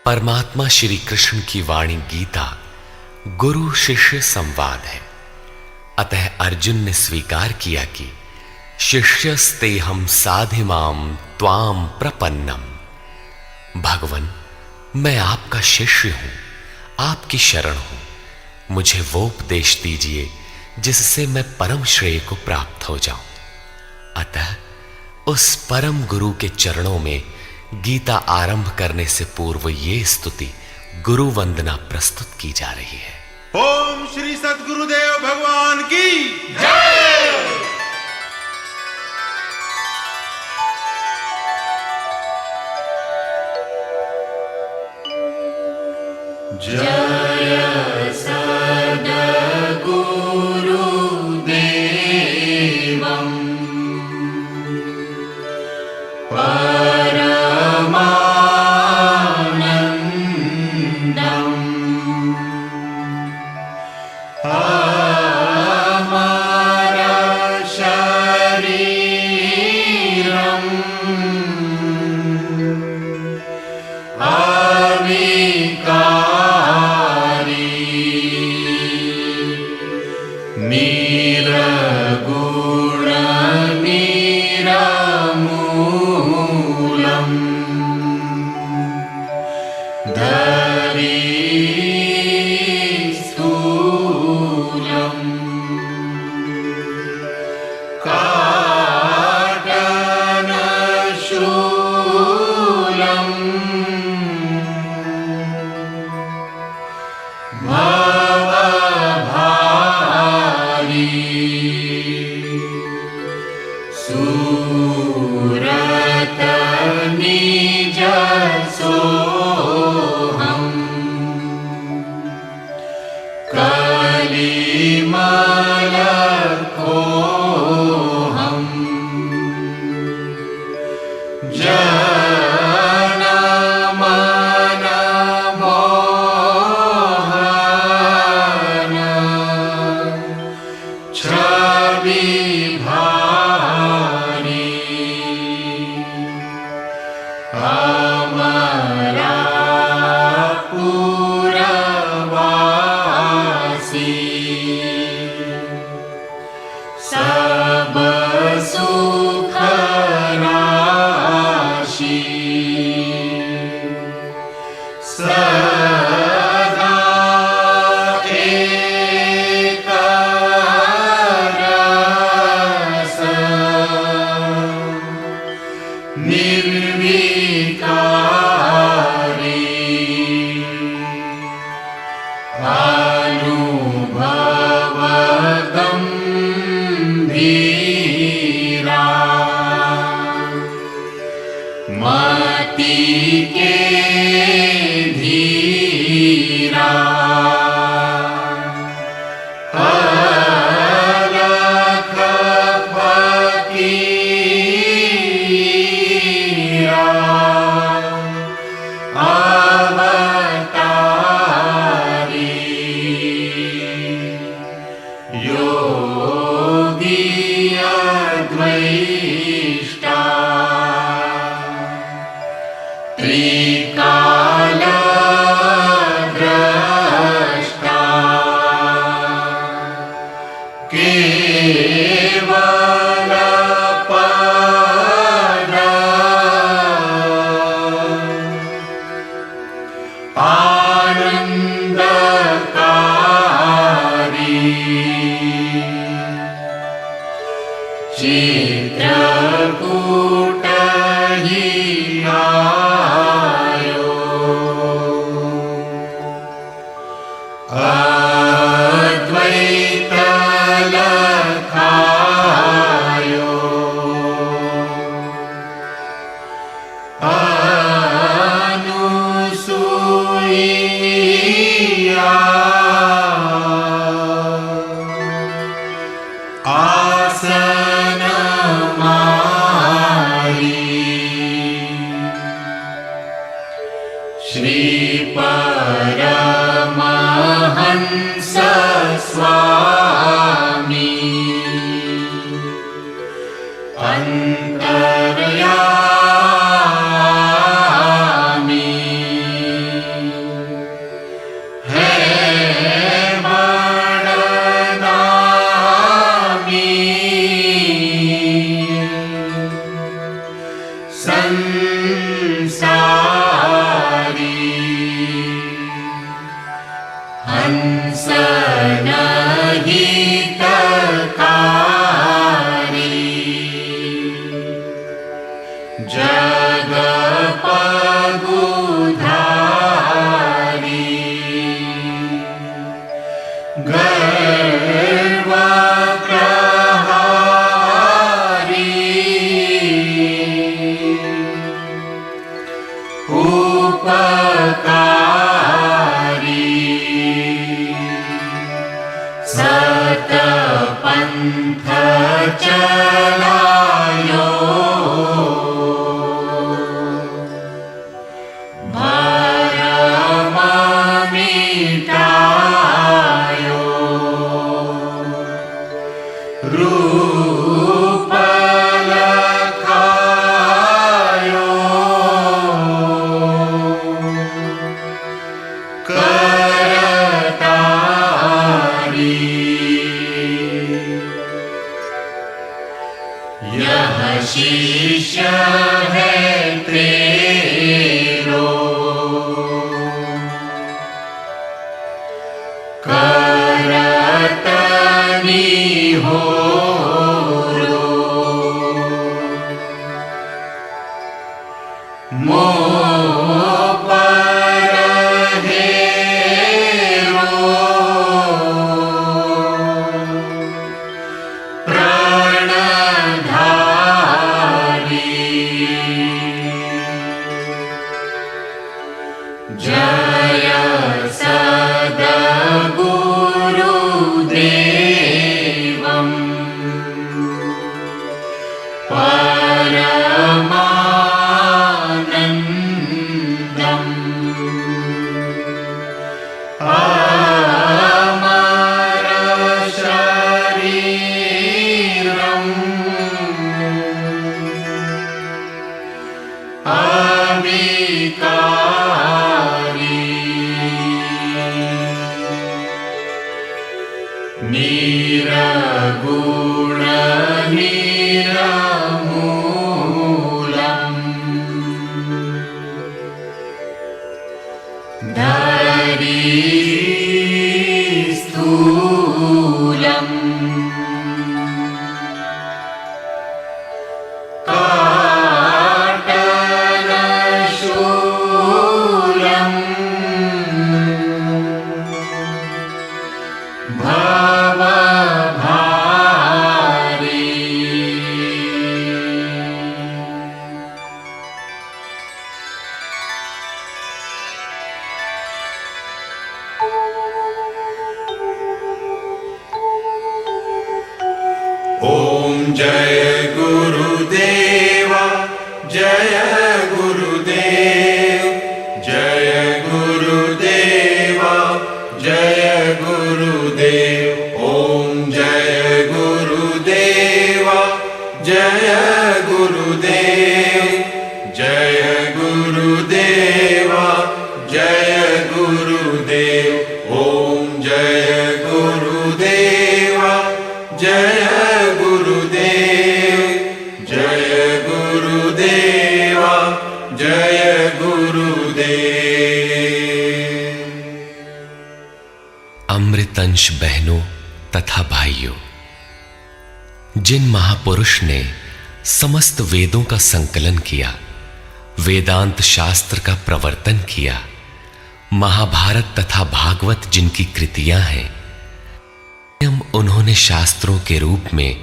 परमात्मा श्री कृष्ण की वाणी गीता गुरु शिष्य संवाद है। अतः अर्जुन ने स्वीकार किया कि शिष्यस्तेहं साधिमाम त्वाम प्रपन्नम। भगवन, मैं आपका शिष्य हूं, आपकी शरण हूं। मुझे वो उपदेश दीजिए जिससे मैं परम श्रेय को प्राप्त हो जाऊं। अतः उस परम गुरु के चरणों में गीता आरंभ करने से पूर्व ये स्तुति गुरु वंदना प्रस्तुत की जा रही है। ओम श्री सद्गुरुदेव भगवान की जय। जय सद्गुरुदेवं अंतर्यामी अमृतंश बहनों तथा भाइयों, जिन महापुरुष ने समस्त वेदों का संकलन किया, वेदांत शास्त्र का प्रवर्तन किया, महाभारत तथा भागवत जिनकी कृतियां हैं, उन्होंने शास्त्रों के रूप में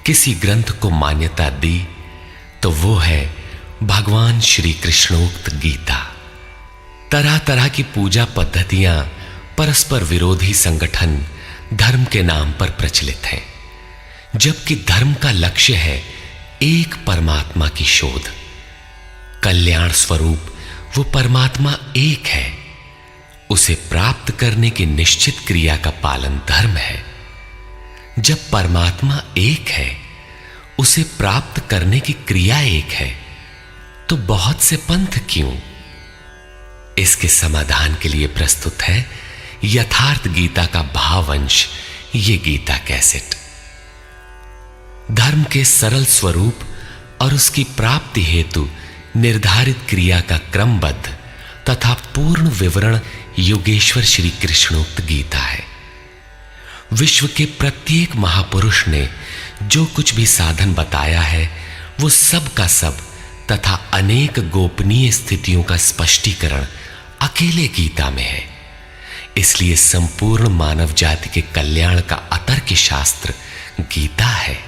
किसी ग्रंथ को मान्यता दी तो वो है भगवान श्री कृष्णोक्त गीता। तरह तरह की पूजा पद्धतियां, परस्पर विरोधी संगठन धर्म के नाम पर प्रचलित हैं, जबकि धर्म का लक्ष्य है एक परमात्मा की शोध। कल्याण स्वरूप वो परमात्मा एक है, उसे प्राप्त करने की निश्चित क्रिया का पालन धर्म है। जब परमात्मा एक है, उसे प्राप्त करने की क्रिया एक है, तो बहुत से पंथ क्यों? इसके समाधान के लिए प्रस्तुत है यथार्थ गीता का भावांश, ये गीता कैसेट। धर्म के सरल स्वरूप और उसकी प्राप्ति हेतु निर्धारित क्रिया का क्रमबद्ध तथा पूर्ण विवरण योगेश्वर श्री कृष्णोक्त गीता है। विश्व के प्रत्येक महापुरुष ने जो कुछ भी साधन बताया है वो सब का सब तथा अनेक गोपनीय स्थितियों का स्पष्टीकरण अकेले गीता में है। इसलिए संपूर्ण मानव जाति के कल्याण का अतर्क शास्त्र गीता है।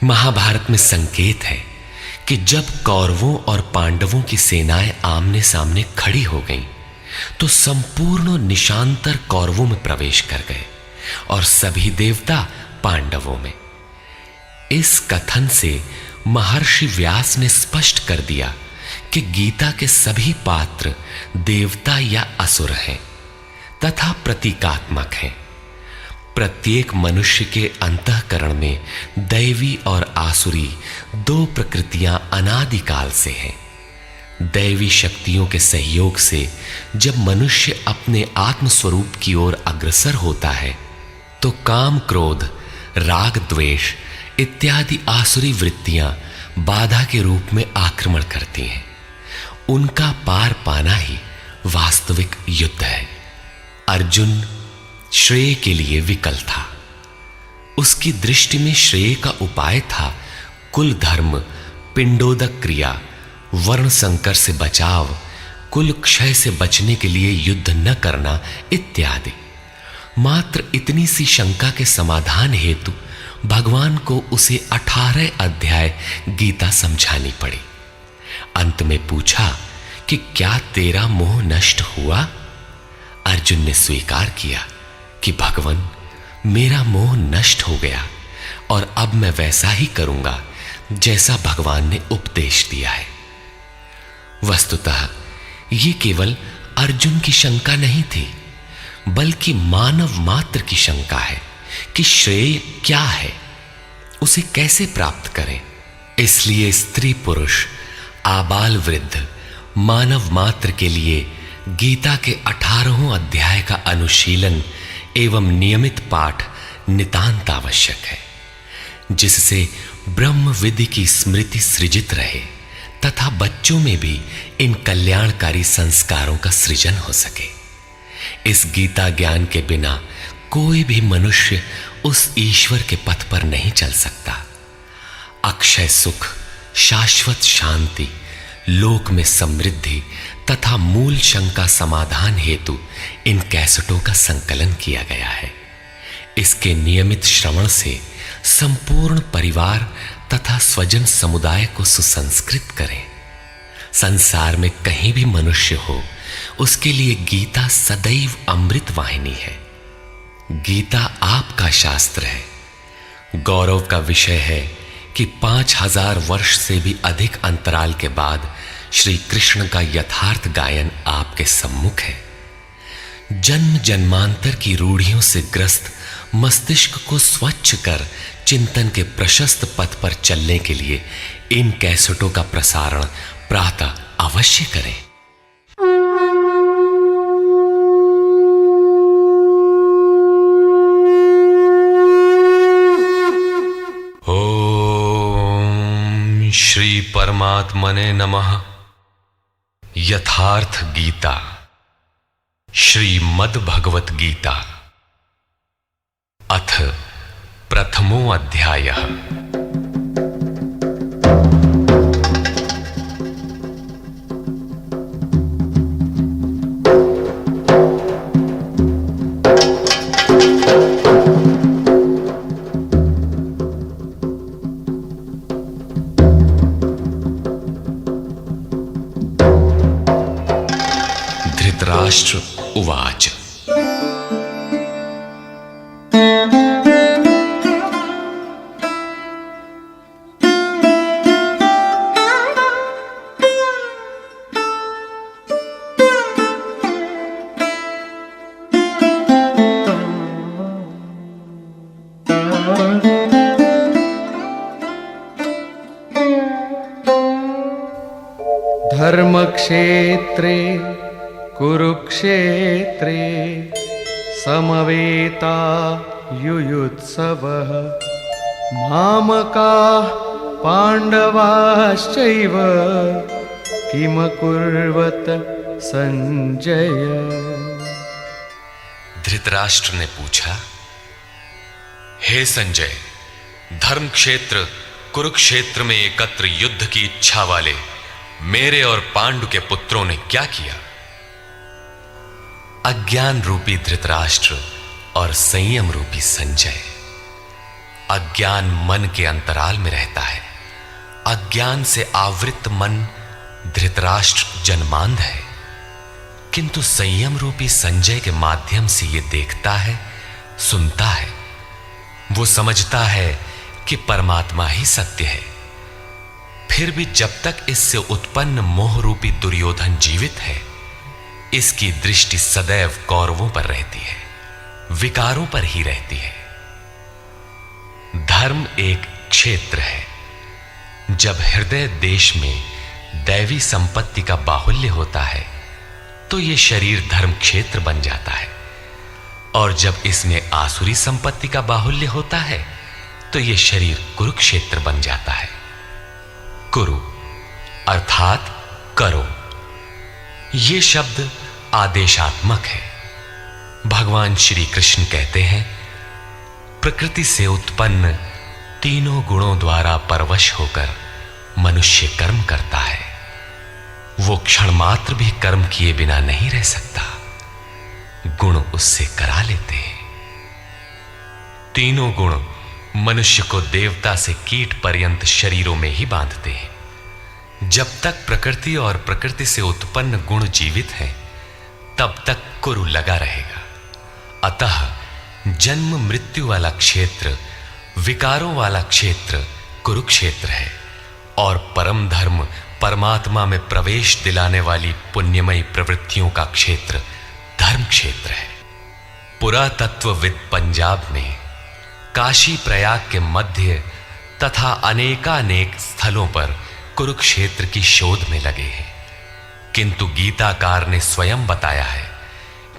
महाभारत में संकेत है कि जब कौरवों और पांडवों की सेनाएं आमने सामने खड़ी हो गईं, तो संपूर्ण निशांतर कौरवों में प्रवेश कर गए और सभी देवता पांडवों में। इस कथन से महर्षि व्यास ने स्पष्ट कर दिया कि गीता के सभी पात्र देवता या असुर हैं तथा प्रतीकात्मक हैं। प्रत्येक मनुष्य के अंतःकरण में दैवी और आसुरी दो प्रकृतियां अनादिकाल से हैं। दैवी शक्तियों के सहयोग से जब मनुष्य अपने आत्म स्वरूप की ओर अग्रसर होता है तो काम, क्रोध, राग, द्वेष इत्यादि आसुरी वृत्तियां बाधा के रूप में आक्रमण करती हैं। उनका पार पाना ही वास्तविक युद्ध है। अर्जुन श्रेय के लिए विकल था। उसकी दृष्टि में श्रेय का उपाय था कुल धर्म, पिंडोदक क्रिया, वर्ण संकर से बचाव, कुल क्षय से बचने के लिए युद्ध न करना इत्यादि। मात्र इतनी सी शंका के समाधान हेतु भगवान को उसे 18 अध्याय गीता समझानी पड़ी। अंत में पूछा कि क्या तेरा मोह नष्ट हुआ? अर्जुन ने स्वीकार किया कि भगवान, मेरा मोह नष्ट हो गया और अब मैं वैसा ही करूंगा जैसा भगवान ने उपदेश दिया है। वस्तुतः ये केवल अर्जुन की शंका नहीं थी, बल्कि मानव मात्र की शंका है कि श्रेय क्या है, उसे कैसे प्राप्त करें। इसलिए स्त्री पुरुष, आबाल वृद्ध, मानव मात्र के लिए गीता के 18 अध्याय का अनुशीलन एवं नियमित पाठ नितांत आवश्यक है, जिससे ब्रह्म विधि की स्मृति सृजित रहे तथा बच्चों में भी इन कल्याणकारी संस्कारों का सृजन हो सके। इस गीता ज्ञान के बिना कोई भी मनुष्य उस ईश्वर के पथ पर नहीं चल सकता। अक्षय सुख, शाश्वत शांति, लोक में समृद्धि तथा मूल शंका समाधान हेतु इन कैसेटों का संकलन किया गया है। इसके नियमित श्रवण से संपूर्ण परिवार तथा स्वजन समुदाय को सुसंस्कृत करें। संसार में कहीं भी मनुष्य हो, उसके लिए गीता सदैव अमृत वाहिनी है। गीता आपका शास्त्र है। गौरव का विषय है कि 5000 वर्ष से भी अधिक अंतराल के बाद श्री कृष्ण का यथार्थ गायन आपके सम्मुख है। जन्म जन्मांतर की रूढ़ियों से ग्रस्त मस्तिष्क को स्वच्छ कर चिंतन के प्रशस्त पथ पर चलने के लिए इन कैसेटों का प्रसारण प्रातः अवश्य करें। ओम श्री परमात्मने नमः। यथार्थ गीता, श्रीमद् भगवत गीता, अथ प्रथमो अध्यायः। धृतराष्ट्र उवाच। धर्मक्षेत्रे कुरुक्षेत्रे समवेता युयुत्सवः मामकाः पाण्डवाश्चैव किमकुर्वत संजय। धृतराष्ट्र ने पूछा, हे संजय, धर्म क्षेत्र कुरुक्षेत्र में एकत्र युद्ध की इच्छा वाले मेरे और पांडु के पुत्रों ने क्या किया? अज्ञान रूपी धृतराष्ट्र और संयम रूपी संजय। अज्ञान मन के अंतराल में रहता है। अज्ञान से आवृत मन धृतराष्ट्र जन्मांध है, किंतु संयम रूपी संजय के माध्यम से यह देखता है, सुनता है। वो समझता है कि परमात्मा ही सत्य है। फिर भी जब तक इससे उत्पन्न मोह रूपी दुर्योधन जीवित है, इसकी दृष्टि सदैव कौरवों पर रहती है, विकारों पर ही रहती है। धर्म एक क्षेत्र है। जब हृदय देश में दैवी संपत्ति का बाहुल्य होता है तो यह शरीर धर्म क्षेत्र बन जाता है, और जब इसमें आसुरी संपत्ति का बाहुल्य होता है तो यह शरीर कुरुक्षेत्र बन जाता है। कुरु अर्थात करो। यह शब्द आदेशात्मक है। भगवान श्री कृष्ण कहते हैं, प्रकृति से उत्पन्न तीनों गुणों द्वारा परवश होकर मनुष्य कर्म करता है। वो क्षण मात्र भी कर्म किए बिना नहीं रह सकता। गुण उससे करा लेते हैं। तीनों गुण मनुष्य को देवता से कीट पर्यंत शरीरों में ही बांधते हैं। जब तक प्रकृति और प्रकृति से उत्पन्न गुण जीवित हैं, तब तक कुरु लगा रहेगा। अतः जन्म मृत्यु वाला क्षेत्र, विकारों वाला क्षेत्र कुरुक्षेत्र है, और परम धर्म परमात्मा में प्रवेश दिलाने वाली पुण्यमयी प्रवृत्तियों का क्षेत्र धर्म क्षेत्र है। पुरातत्वविद पंजाब में काशी प्रयाग के मध्य तथा अनेकानेक स्थलों पर कुरुक्षेत्र की शोध में लगे हैं, किंतु गीताकार ने स्वयं बताया है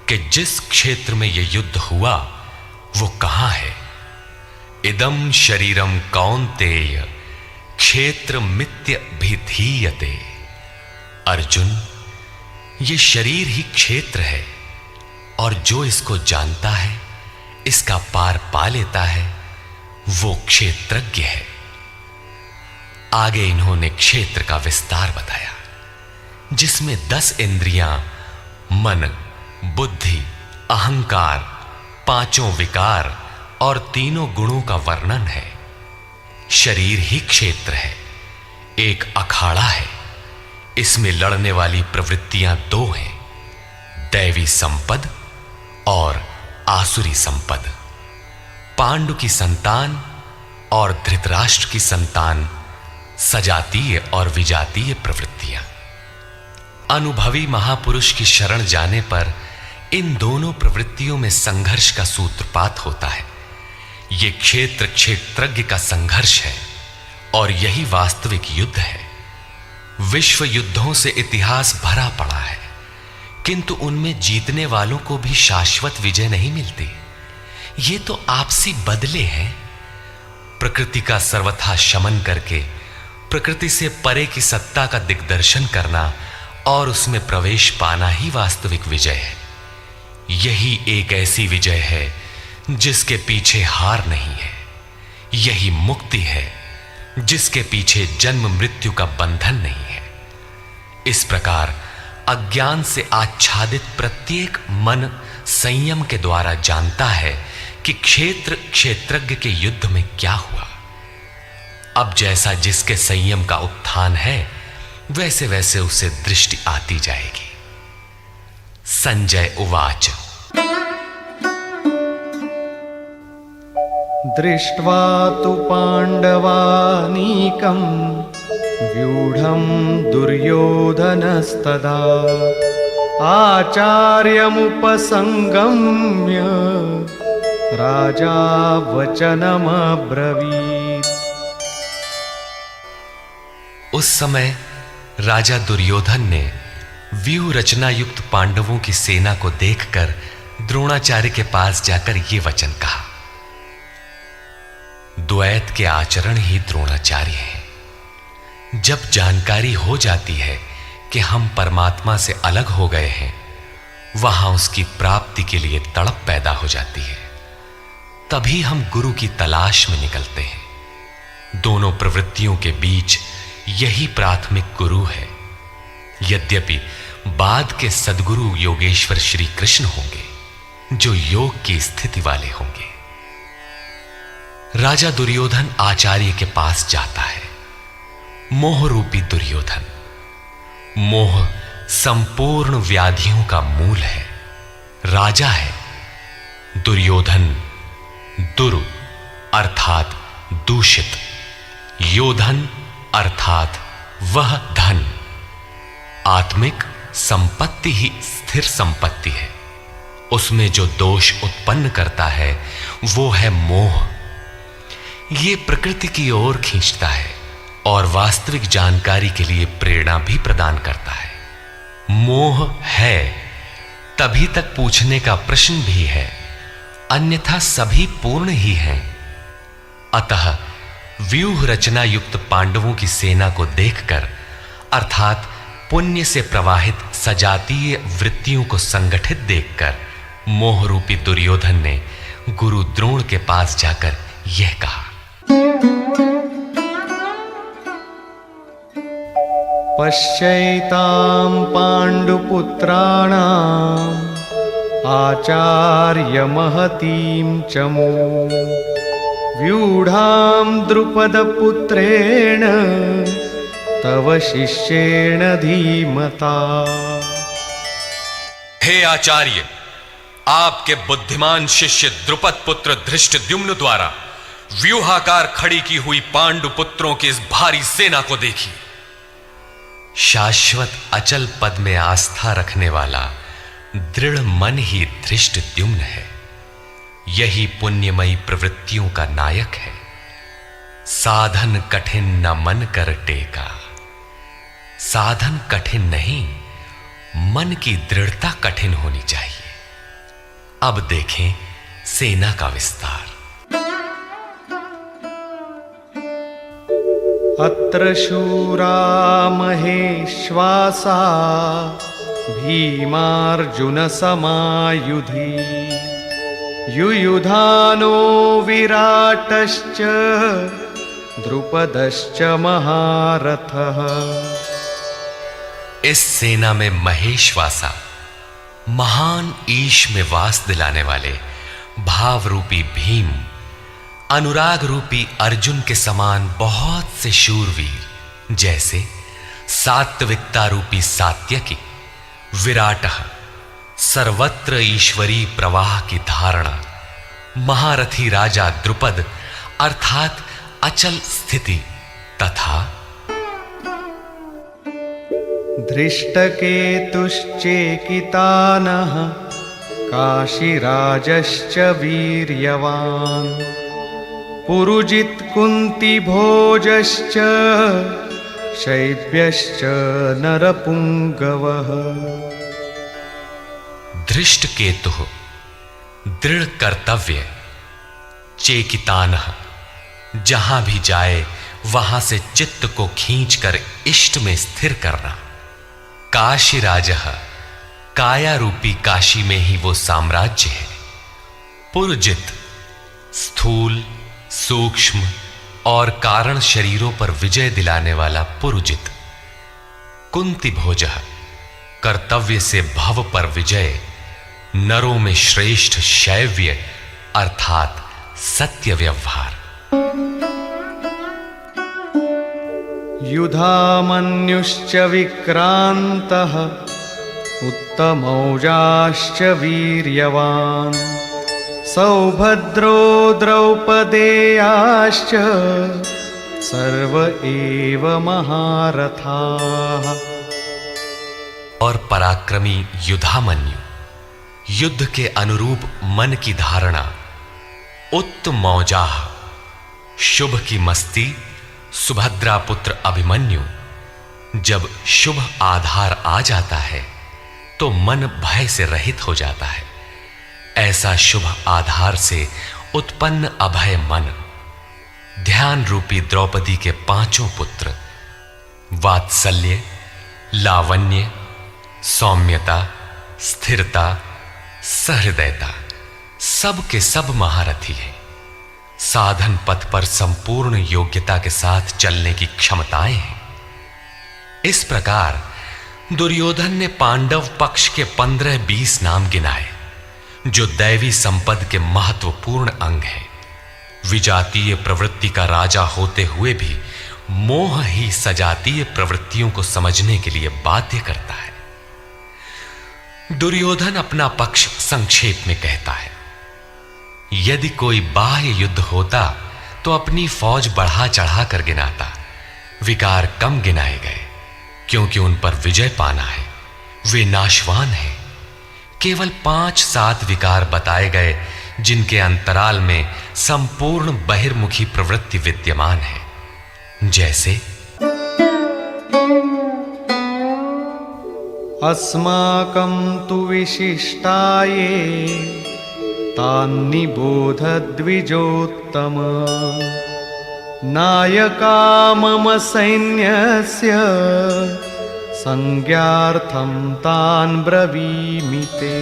कि जिस क्षेत्र में यह युद्ध हुआ वो कहां है। इदम शरीरम कौन्तेय क्षेत्र मित्य भिधीयते। अर्जुन, ये शरीर ही क्षेत्र है, और जो इसको जानता है, इसका पार पा लेता है, वो क्षेत्रज्ञ है। आगे इन्होंने क्षेत्र का विस्तार बताया, जिसमें 10 इंद्रियां, मन, बुद्धि, अहंकार, 5 विकार और 3 गुणों का वर्णन है। शरीर ही क्षेत्र है, एक अखाड़ा है। इसमें लड़ने वाली प्रवृत्तियां 2 हैं, दैवी संपद और आसुरी संपद। पांडु की संतान और धृतराष्ट्र की संतान सजातीय और विजातीय प्रवृत्तियां। अनुभवी महापुरुष की शरण जाने पर इन दोनों प्रवृत्तियों में संघर्ष का सूत्रपात होता है। यह क्षेत्र क्षेत्रज्ञ का संघर्ष है, और यही वास्तविक युद्ध है। विश्व युद्धों से इतिहास भरा पड़ा है, किंतु उनमें जीतने वालों को भी शाश्वत विजय नहीं मिलती। ये तो आपसी बदले हैं। प्रकृति का सर्वथा शमन करके प्रकृति से परे की सत्ता का दिग्दर्शन करना और उसमें प्रवेश पाना ही वास्तविक विजय है। यही एक ऐसी विजय है जिसके पीछे हार नहीं है। यही मुक्ति है जिसके पीछे जन्म मृत्यु का बंधन नहीं है। इस प्रकार अज्ञान से आच्छादित प्रत्येक मन संयम के द्वारा जानता है कि क्षेत्र क्षेत्रज्ञ के युद्ध में क्या हुआ। अब जैसा जिसके संयम का उत्थान है, वैसे वैसे उसे दृष्टि आती जाएगी। संजय उवाच। दृष्ट्वा तु पाण्डवानीकं व्यूढं दुर्योधनस्तदा आचार्यमुपसंगम्य राजा वचनमब्रवीत्। उस समय राजा दुर्योधन ने व्यूह रचना युक्त पांडवों की सेना को देखकर द्रोणाचार्य के पास जाकर ये वचन कहा। द्वैत के आचरण ही द्रोणाचार्य हैं। जब जानकारी हो जाती है कि हम परमात्मा से अलग हो गए हैं, वहां उसकी प्राप्ति के लिए तड़प पैदा हो जाती है। तभी हम गुरु की तलाश में निकलते हैं। दोनों प्रवृत्तियों के बीच यही प्राथमिक गुरु है। यद्यपि बाद के सद्गुरु योगेश्वर श्री कृष्ण होंगे, जो योग की स्थिति वाले होंगे। राजा दुर्योधन आचार्य के पास जाता है। मोह रूपी दुर्योधन। मोह संपूर्ण व्याधियों का मूल है। राजा है, दुर्योधन दुरु अर्थात दूषित, योधन अर्थात वह धन। आत्मिक संपत्ति ही स्थिर संपत्ति है। उसमें जो दोष उत्पन्न करता है वो है मोह। ये प्रकृति की ओर खींचता है और वास्तविक जानकारी के लिए प्रेरणा भी प्रदान करता है। मोह है तभी तक पूछने का प्रश्न भी है, अन्यथा सभी पूर्ण ही हैं। अतः व्यूह रचना युक्त पांडवों की सेना को देखकर, अर्थात पुण्य से प्रवाहित सजातीय वृत्तियों को संगठित देखकर, मोह रूपी दुर्योधन ने गुरु द्रोण के पास जाकर यह कहा, पश्यैतां पांडुपुत्राणां आचार्य महतीं चमू व्यूढ़ां द्रुपदपुत्रेण तव शिष्येण धीमता। हे आचार्य, आपके बुद्धिमान शिष्य द्रुपद पुत्र धृष्टद्युम्न द्वारा व्यूहाकार खड़ी की हुई पांडु पुत्रों की इस भारी सेना को देखिए। शाश्वत अचल पद में आस्था रखने वाला दृढ़ मन ही धृष्टद्युम्न है। यही पुण्यमयी प्रवृत्तियों का नायक है। साधन कठिन न मन कर टेका। साधन कठिन नहीं, मन की दृढ़ता कठिन होनी चाहिए। अब देखें सेना का विस्तार। अत्र शूरा महेश्वासा भीमार्जुन समायुधि युयुधानो विराटश्च द्रुपदश्च महारथः। इस सेना में महेश्वासा, महान ईश में वास दिलाने वाले भाव रूपी भीम, अनुराग रूपी अर्जुन के समान बहुत से शूरवीर, जैसे सात्विकता रूपी सात्यकी, विराटः, सर्वत्र ईश्वरी प्रवाह की धारणा, महारथी राजा द्रुपद अर्थात अचल स्थिति, तथा धृष्टकेतुश्चेकितानः काशीराजश्च वीर्यवान् पुरुजित कुंती भोजश्च शैब्यश्च नरपुंगवः। धृष्ट केतु दृढ़ कर्तव्य, चेकितानः जहां भी जाए वहां से चित्त को खींचकर इष्ट में स्थिर करना, काशीराजः काया रूपी काशी में ही वो साम्राज्य है, पुरजित स्थूल सूक्ष्म और कारण शरीरों पर विजय दिलाने वाला पुरुजित, कुंती भोजः कर्तव्य से भव पर विजय, नरों में श्रेष्ठ शैव्य अर्थात सत्य व्यवहार। युधामन्युश्च विक्रान्तः उत्तमौजाश्च वीर्यवान् सौभद्रो द्रौपदेयाश्च सर्व एव महारथाः। और पराक्रमी युधामन्यु, युद्ध के अनुरूप मन की धारणा, उत्तमौजाः शुभ की मस्ती, सुभद्रा पुत्र अभिमन्यु। जब शुभ आधार आ जाता है तो मन भय से रहित हो जाता है। ऐसा शुभ आधार से उत्पन्न अभय मन, ध्यान रूपी द्रौपदी के पांचों पुत्र वात्सल्य, लावण्य, सौम्यता, स्थिरता, सहृदयता, सब के सब महारथी है। साधन पथ पर संपूर्ण योग्यता के साथ चलने की क्षमताएं हैं। इस प्रकार दुर्योधन ने पांडव पक्ष के 15-20 नाम गिनाए, जो दैवी संपद के महत्वपूर्ण अंग है। विजातीय प्रवृत्ति का राजा होते हुए भी मोह ही सजातीय प्रवृत्तियों को समझने के लिए बाध्य करता है। दुर्योधन अपना पक्ष संक्षेप में कहता है, यदि कोई बाह्य युद्ध होता तो अपनी फौज बढ़ा चढ़ा कर गिनाता। विकार कम गिनाए गए, क्योंकि उन पर विजय पाना है। वे नाशवान हैं। केवल 5-7 विकार बताए गए, जिनके अंतराल में संपूर्ण बहिर्मुखी प्रवृत्ति विद्यमान है। जैसे अस्माकं तु विशिष्टाये तान्निबोध द्विजोत्तम नायका मम सैन्यस्य संज्ञार्थं तान् ब्रवीमि ते।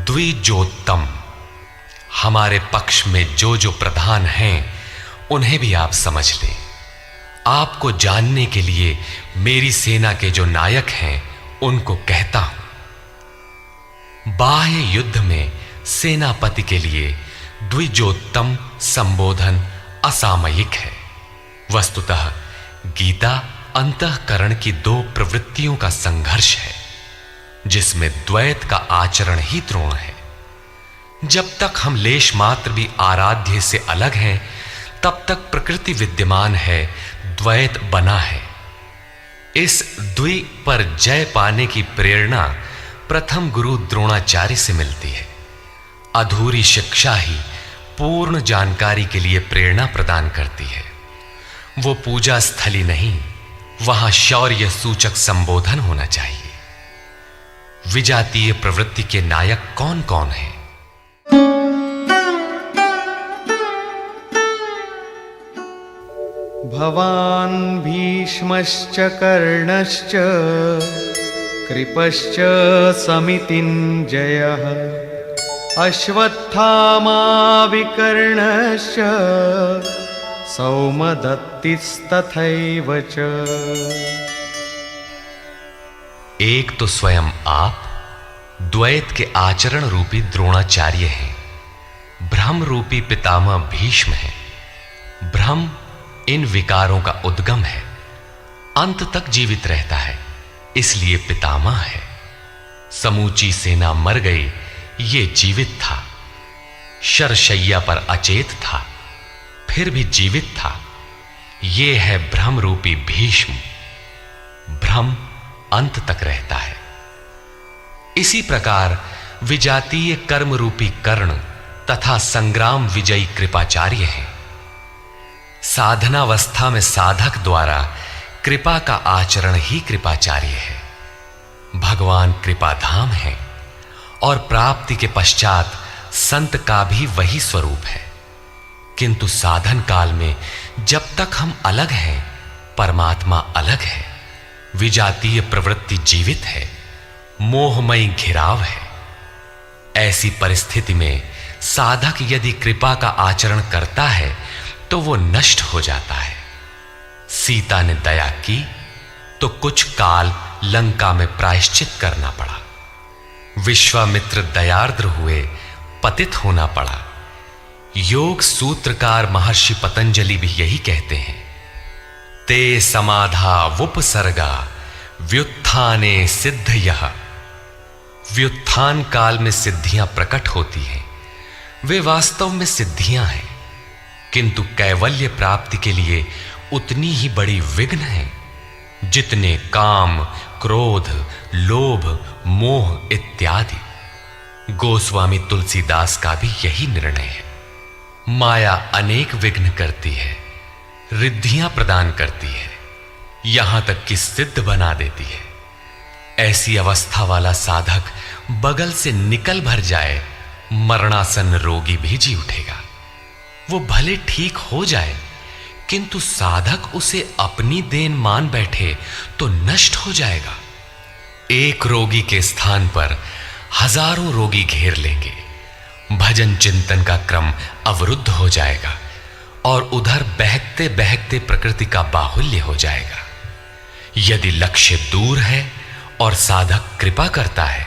द्विजोत्तम, हमारे पक्ष में जो जो प्रधान हैं उन्हें भी आप समझ लें। आपको जानने के लिए मेरी सेना के जो नायक हैं उनको कहता हूं। बाह्य युद्ध में सेनापति के लिए द्विजोत्तम संबोधन असामयिक है। वस्तुतः गीता अंतःकरण की 2 प्रवृत्तियों का संघर्ष है, जिसमें द्वैत का आचरण ही द्रोण है। जब तक हम लेश मात्र भी आराध्य से अलग हैं, तब तक प्रकृति विद्यमान है, द्वैत बना है। इस द्वि पर जय पाने की प्रेरणा प्रथम गुरु द्रोणाचार्य से मिलती है। अधूरी शिक्षा ही पूर्ण जानकारी के लिए प्रेरणा प्रदान करती है। वो पूजा स्थली नहीं, वहां शौर्य सूचक संबोधन होना चाहिए। विजातीय प्रवृत्ति के नायक कौन कौन हैं? भवान् भीष्मश्च कर्णश्च कृपश्च समितिञ्जयः अश्वत्थामा विकर्णश्च सौमदत्तिस्तथैव च। एक तो स्वयं आप द्वैत के आचरण रूपी द्रोणाचार्य हैं। भ्रम रूपी पितामह भीष्म है। भ्रम इन विकारों का उद्गम है, अंत तक जीवित रहता है, इसलिए पितामह है। समूची सेना मर गई, ये जीवित था। शरशैया पर अचेत था, फिर भी जीवित था। ये है भ्रम रूपी भीष्म। भ्रम अंत तक रहता है। इसी प्रकार विजातीय कर्म रूपी कर्ण तथा संग्राम विजयी कृपाचार्य हैं। साधनावस्था में साधक द्वारा कृपा का आचरण ही कृपाचार्य है। भगवान कृपाधाम है और प्राप्ति के पश्चात संत का भी वही स्वरूप है। किंतु साधन काल में जब तक हम अलग हैं, परमात्मा अलग है। विजातीय प्रवृत्ति जीवित है, मोहमयी घिराव है। ऐसी परिस्थिति में साधक यदि कृपा का आचरण करता है तो वो नष्ट हो जाता है। सीता ने दया की तो कुछ काल लंका में प्रायश्चित करना पड़ा। विश्वामित्र दयार्द्र हुए, पतित होना पड़ा। योग सूत्रकार महर्षि पतंजलि भी यही कहते हैं, ते समाधा वुपसर्गा व्युत्थाने सिद्धयः। व्युत्थान काल में सिद्धियां प्रकट होती हैं, वे वास्तव में सिद्धियां हैं, किंतु कैवल्य प्राप्ति के लिए उतनी ही बड़ी विघ्न है जितने काम, क्रोध, लोभ, मोह इत्यादि। गोस्वामी तुलसीदास का भी यही निर्णय है। माया अनेक विघ्न करती है, रिद्धियां प्रदान करती है, यहां तक कि सिद्ध बना देती है। ऐसी अवस्था वाला साधक बगल से निकल भर जाए, मरणासन रोगी भी जी उठेगा। वो भले ठीक हो जाए, किंतु साधक उसे अपनी देन मान बैठे तो नष्ट हो जाएगा। एक रोगी के स्थान पर हजारों रोगी घेर लेंगे। भजन चिंतन का क्रम अवरुद्ध हो जाएगा और उधर बहकते बहकते प्रकृति का बाहुल्य हो जाएगा। यदि लक्ष्य दूर है और साधक कृपा करता है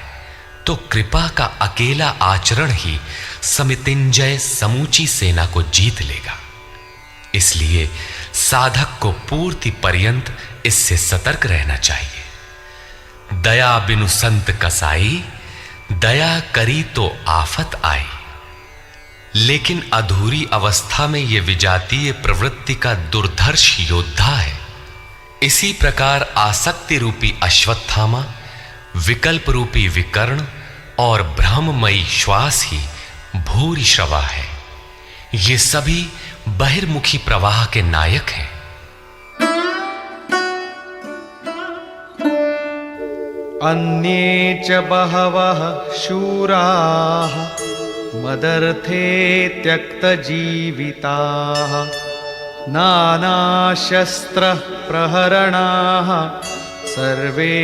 तो कृपा का अकेला आचरण ही समितिंजय समूची सेना को जीत लेगा। इसलिए साधक को पूर्ति पर्यंत इससे सतर्क रहना चाहिए। दया बिनु संत कसाई, दया करी तो आफत आई। लेकिन अधूरी अवस्था में यह विजातीय प्रवृत्ति का दुर्धर्ष योद्धा है। इसी प्रकार आसक्ति रूपी अश्वत्थामा, विकल्प रूपी विकर्ण और भ्रममयी श्वास ही भूरि श्रवा है। ये सभी बहिर्मुखी प्रवाह के नायक हैं। अन्ये च बहवः शूराः मदर्थे त्यक्तजीविताः नानाशस्त्रः प्रहरणाः सर्वे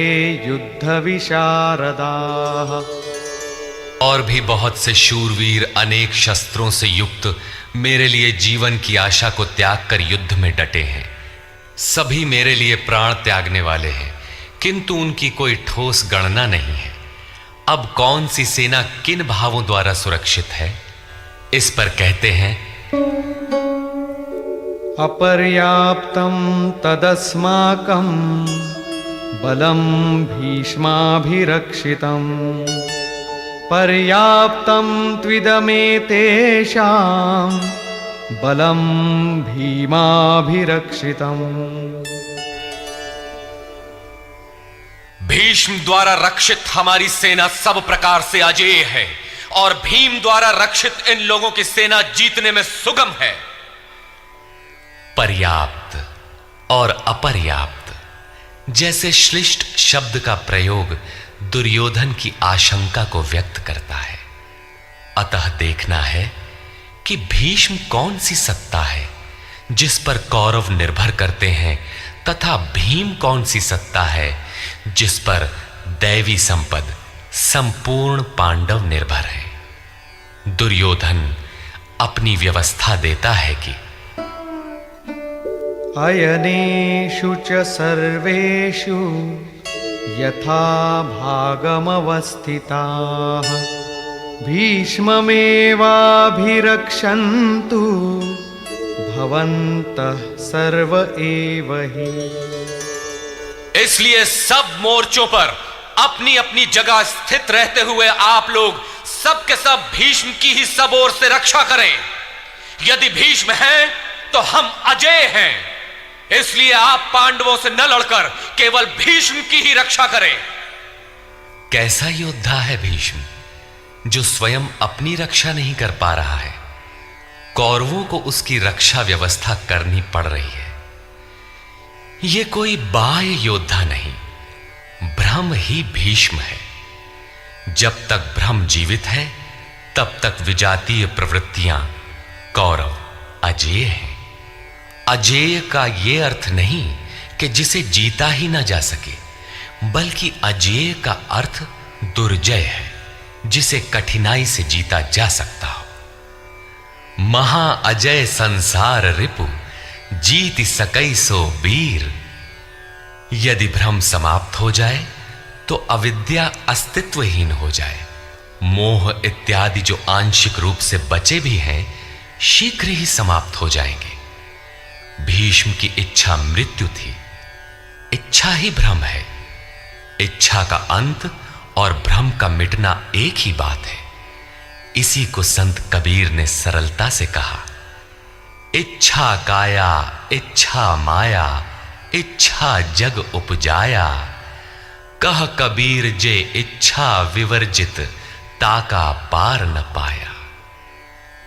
युद्धविशारदाः। और भी बहुत से शूरवीर अनेक शस्त्रों से युक्त मेरे लिए जीवन की आशा को त्याग कर युद्ध में डटे हैं। सभी मेरे लिए प्राण त्यागने वाले हैं, किंतु उनकी कोई ठोस गणना नहीं है। अब कौन सी सेना किन भावों द्वारा सुरक्षित है, इस पर कहते हैं अपर्याप्तं तदस्माकं बलं भीष्माभिरक्षितं पर्याप्तं त्विदमेतेषां बलं भीमाभिरक्षितम्। भीष्म द्वारा रक्षित हमारी सेना सब प्रकार से अजेय है और भीम द्वारा रक्षित इन लोगों की सेना जीतने में सुगम है। पर्याप्त और अपर्याप्त जैसे श्लिष्ट शब्द का प्रयोग दुर्योधन की आशंका को व्यक्त करता है। अतः देखना है कि भीष्म कौन सी सत्ता है जिस पर कौरव निर्भर करते हैं, तथा भीम कौन सी सत्ता है जिस पर दैवी संपद संपूर्ण पांडव निर्भर है। दुर्योधन अपनी व्यवस्था देता है कि अयनेषु च सर्वेषु यथा भागमवस्थिताः भीष्ममेवाभिरक्षन्तु भवन्तः सर्व एव हि। इसलिए सब मोर्चों पर अपनी अपनी जगह स्थित रहते हुए आप लोग सब के सब भीष्म की ही सब ओर से रक्षा करें। यदि भीष्म हैं तो हम अजेय हैं, इसलिए आप पांडवों से न लड़कर केवल भीष्म की ही रक्षा करें। कैसा योद्धा है भीष्म जो स्वयं अपनी रक्षा नहीं कर पा रहा है, कौरवों को उसकी रक्षा व्यवस्था करनी पड़ रही है। यह कोई बाह्य योद्धा नहीं, ब्रह्म ही भीष्म है। जब तक ब्रह्म जीवित है तब तक विजातीय प्रवृत्तियां कौरव अजेय हैं। अजेय का यह अर्थ नहीं कि जिसे जीता ही ना जा सके, बल्कि अजेय का अर्थ दुर्जय है, जिसे कठिनाई से जीता जा सकता हो। महा अजय संसार रिपु जीत सकई सो वीर। यदि भ्रम समाप्त हो जाए तो अविद्या अस्तित्वहीन हो जाए। मोह इत्यादि जो आंशिक रूप से बचे भी हैं, शीघ्र ही समाप्त हो जाएंगे। भीष्म की इच्छा मृत्यु थी। इच्छा ही भ्रम है। इच्छा का अंत और भ्रम का मिटना एक ही बात है। इसी को संत कबीर ने सरलता से कहा, इच्छा काया इच्छा माया इच्छा जग उपजाया। कह कबीर जे इच्छा विवर्जित ताका पार न पाया।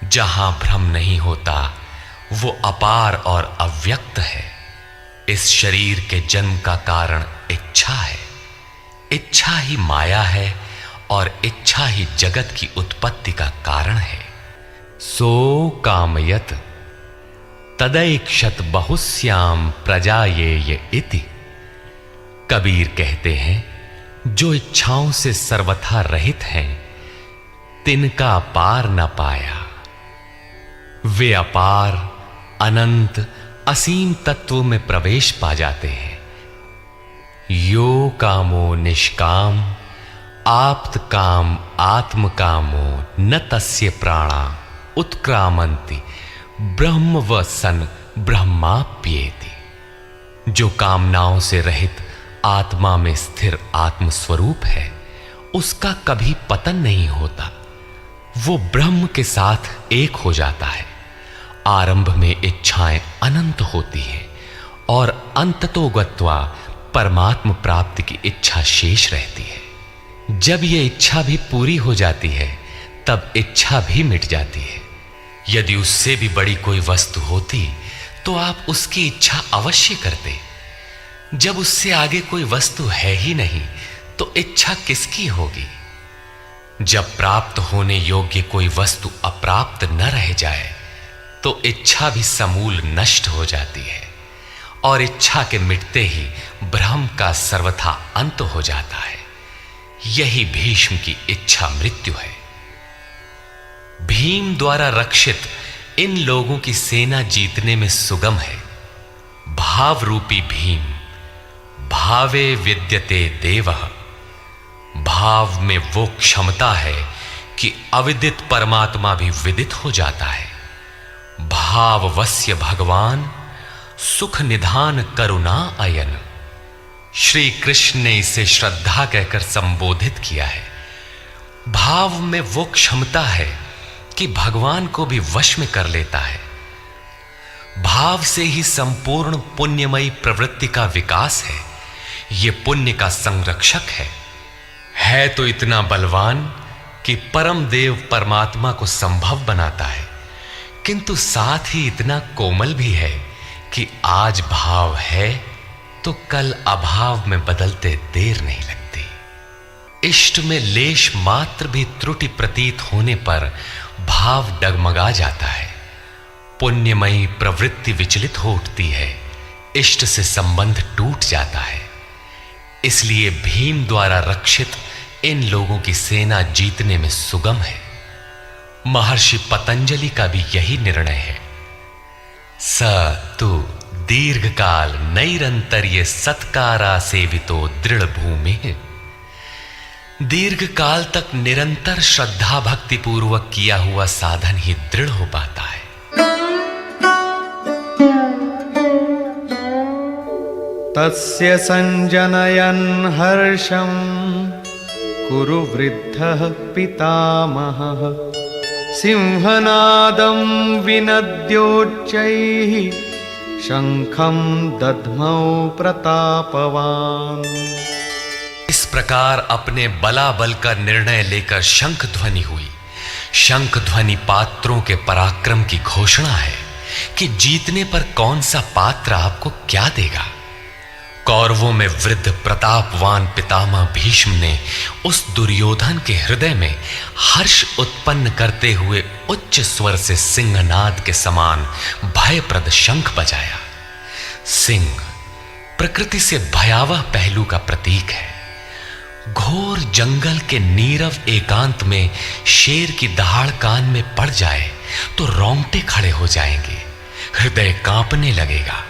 जहां भ्रम नहीं होता वो अपार और अव्यक्त है। इस शरीर के जन्म का कारण इच्छा है। इच्छा ही माया है और इच्छा ही जगत की उत्पत्ति का कारण है। सो कामयत तदैक्षत बहुश्याम प्रजायेय इति। कबीर कहते हैं, जो इच्छाओं से सर्वथा रहित हैं, तिनका पार न पाया। वे अपार, अनंत, असीम तत्व में प्रवेश पा जाते हैं। यो कामो निष्काम, आप्त काम आत्म कामो न तस्य प्राणा उत्क्रामंति ब्रह्म व सन ब्रह्माप्येति। जो कामनाओं से रहित आत्मा में स्थिर आत्म स्वरूप है, उसका कभी पतन नहीं होता। वो ब्रह्म के साथ एक हो जाता है। आरंभ में इच्छाएं अनंत होती हैं और अंततो गत्वा परमात्म प्राप्ति की इच्छा शेष रहती है। जब यह इच्छा भी पूरी हो जाती है, तब इच्छा भी मिट जाती है। यदि उससे भी बड़ी कोई वस्तु होती तो आप उसकी इच्छा अवश्य करते। जब उससे आगे कोई वस्तु है ही नहीं, तो इच्छा किसकी होगी? जब प्राप्त होने योग्य कोई वस्तु अप्राप्त न रह जाए, तो इच्छा भी समूल नष्ट हो जाती है और इच्छा के मिटते ही ब्रह्म का सर्वथा अंत हो जाता है। यही भीष्म की इच्छा मृत्यु है। भीम द्वारा रक्षित इन लोगों की सेना जीतने में सुगम है। भाव रूपी भीम, भावे विद्यते देवः। भाव में वो क्षमता है कि अविदित परमात्मा भी विदित हो जाता है। भाववस्य भगवान, सुख निधान करुणा अयन। श्री कृष्ण ने इसे श्रद्धा कहकर संबोधित किया है। भाव में वो क्षमता है कि भगवान को भी वश में कर लेता है। भाव से ही संपूर्ण पुण्यमयी प्रवृत्ति का विकास है। ये पुण्य का संरक्षक है तो इतना बलवान कि परम देव परमात्मा को संभव बनाता है, किंतु साथ ही इतना कोमल भी है कि आज भाव है तो कल अभाव में बदलते देर नहीं लगती। इष्ट में लेश मात्र भी त्रुटि प्रतीत होने पर भाव डगमगा जाता है। पुण्यमयी प्रवृत्ति विचलित हो उठती है, इष्ट से संबंध टूट जाता है। इसलिए भीम द्वारा रक्षित इन लोगों की सेना जीतने में सुगम है। महर्षि पतंजलि का भी यही निर्णय है। स तु दीर्घ काल नैरंतर्य सत्कारा सेवितो दृढ़ भूमि। दीर्घ काल तक निरंतर श्रद्धा भक्ति पूर्वक किया हुआ साधन ही दृढ़ हो पाता है। तस्य संजनयन् हर्षं कुरु वृद्धः पितामहः। सिंहनादं विनद्योच्चैः शंखं दध्मौ प्रतापवान। इस प्रकार अपने बलाबल का निर्णय लेकर शंख ध्वनि हुई। शंख ध्वनि पात्रों के पराक्रम की घोषणा है कि जीतने पर कौन सा पात्र आपको क्या देगा। कौरवों में वृद्ध प्रतापवान पितामह भीष्म ने उस दुर्योधन के हृदय में हर्ष उत्पन्न करते हुए उच्च स्वर से सिंहनाद के समान भयप्रद शंख बजाया। सिंह प्रकृति से भयावह पहलू का प्रतीक है। घोर जंगल के नीरव एकांत में शेर की दहाड़ कान में पड़ जाए तो रोंगटे खड़े हो जाएंगे, हृदय कांपने लगेगा।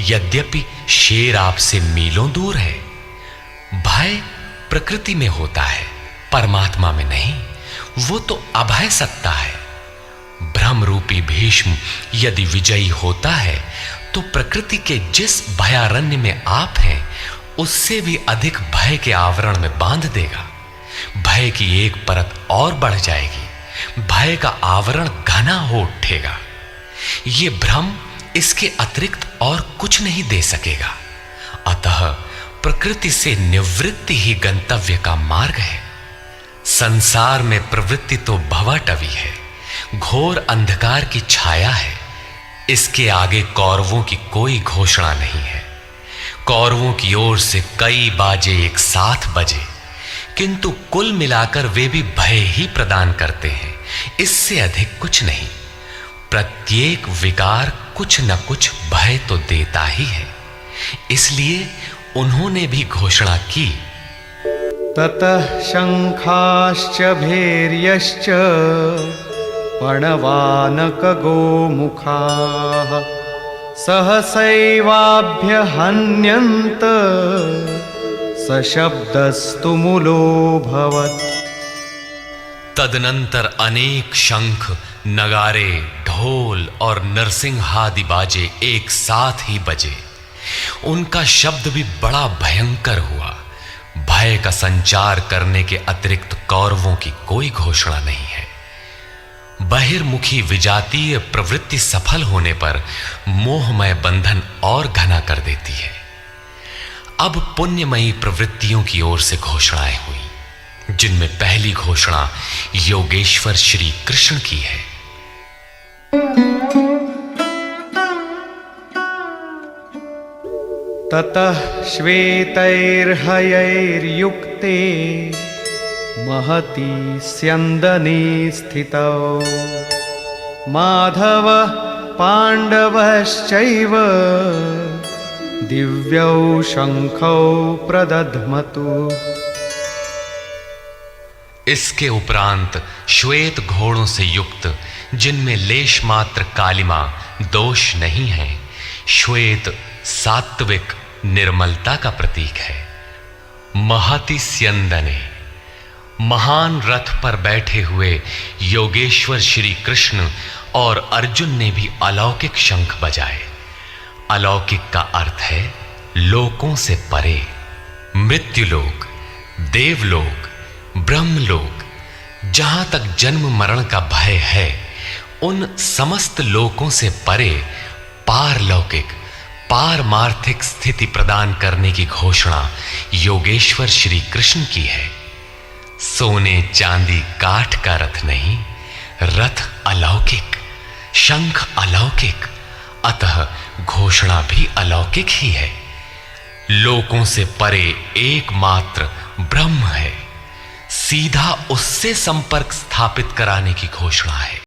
यद्यपि शेर आपसे मीलों दूर है। भय प्रकृति में होता है, परमात्मा में नहीं। वो तो अभय सत्ता है। भ्रम रूपी भीष्म यदि विजयी होता है तो प्रकृति के जिस भयारण्य में आप हैं उससे भी अधिक भय के आवरण में बांध देगा। भय की एक परत और बढ़ जाएगी, भय का आवरण घना हो उठेगा। ये भ्रम इसके अतिरिक्त और कुछ नहीं दे सकेगा। अतः प्रकृति से निवृत्ति ही गंतव्य का मार्ग है। संसार में प्रवृत्ति तो भवाटवी है, घोर अंधकार की छाया है। इसके आगे कौरवों की कोई घोषणा नहीं है। कौरवों की ओर से कई बाजे एक साथ बजे, किंतु कुल मिलाकर वे भी भय ही प्रदान करते हैं, इससे अधिक कुछ नहीं। प्रत्येक विकार कुछ न कुछ भय तो देता ही है। इसलिए उन्होंने भी घोषणा की, ततः शङ्खाश्च भैर्यश्च पणवानकगोमुखाः सहसैवाभ्यहन्यन्त सशब्दस्तु मूलोऽभवत्। तदनंतर अनेक शंख, नगारे, ढोल और नरसिंहादि बाजे एक साथ ही बजे। उनका शब्द भी बड़ा भयंकर हुआ। भय का संचार करने के अतिरिक्त कौरवों की कोई घोषणा नहीं है। बहिर्मुखी विजातीय प्रवृत्ति सफल होने पर मोहमय बंधन और घना कर देती है। अब पुण्यमयी प्रवृत्तियों की ओर से घोषणाएं हुई, जिनमें पहली घोषणा योगेश्वर श्री कृष्ण की है। ततः श्वेतैर्हयैर्युक्ते महती स्यन्दने स्थितौ माधव पाण्डवश्चैव दिव्यौ शंखौ प्रदध्मतु। इसके उपरांत श्वेत घोड़ों से युक्त, जिनमें लेश मात्र कालिमा दोष नहीं है, श्वेत सात्विक निर्मलता का प्रतीक है। महति स्यन्दने, महान रथ पर बैठे हुए योगेश्वर श्री कृष्ण और अर्जुन ने भी अलौकिक शंख बजाए। अलौकिक का अर्थ है लोकों से परे। मृत्युलोक, देवलोक, ब्रह्मलोक, जहां तक जन्म मरण का भय है, उन समस्त लोकों से परे पारलौकिक, पारमार्थिक स्थिति प्रदान करने की घोषणा योगेश्वर श्री कृष्ण की है। सोने चांदी काठ का रथ नहीं, रथ अलौकिक, शंख अलौकिक, अतः घोषणा भी अलौकिक ही है। लोकों से परे एकमात्र ब्रह्म है, सीधा उससे संपर्क स्थापित कराने की घोषणा है।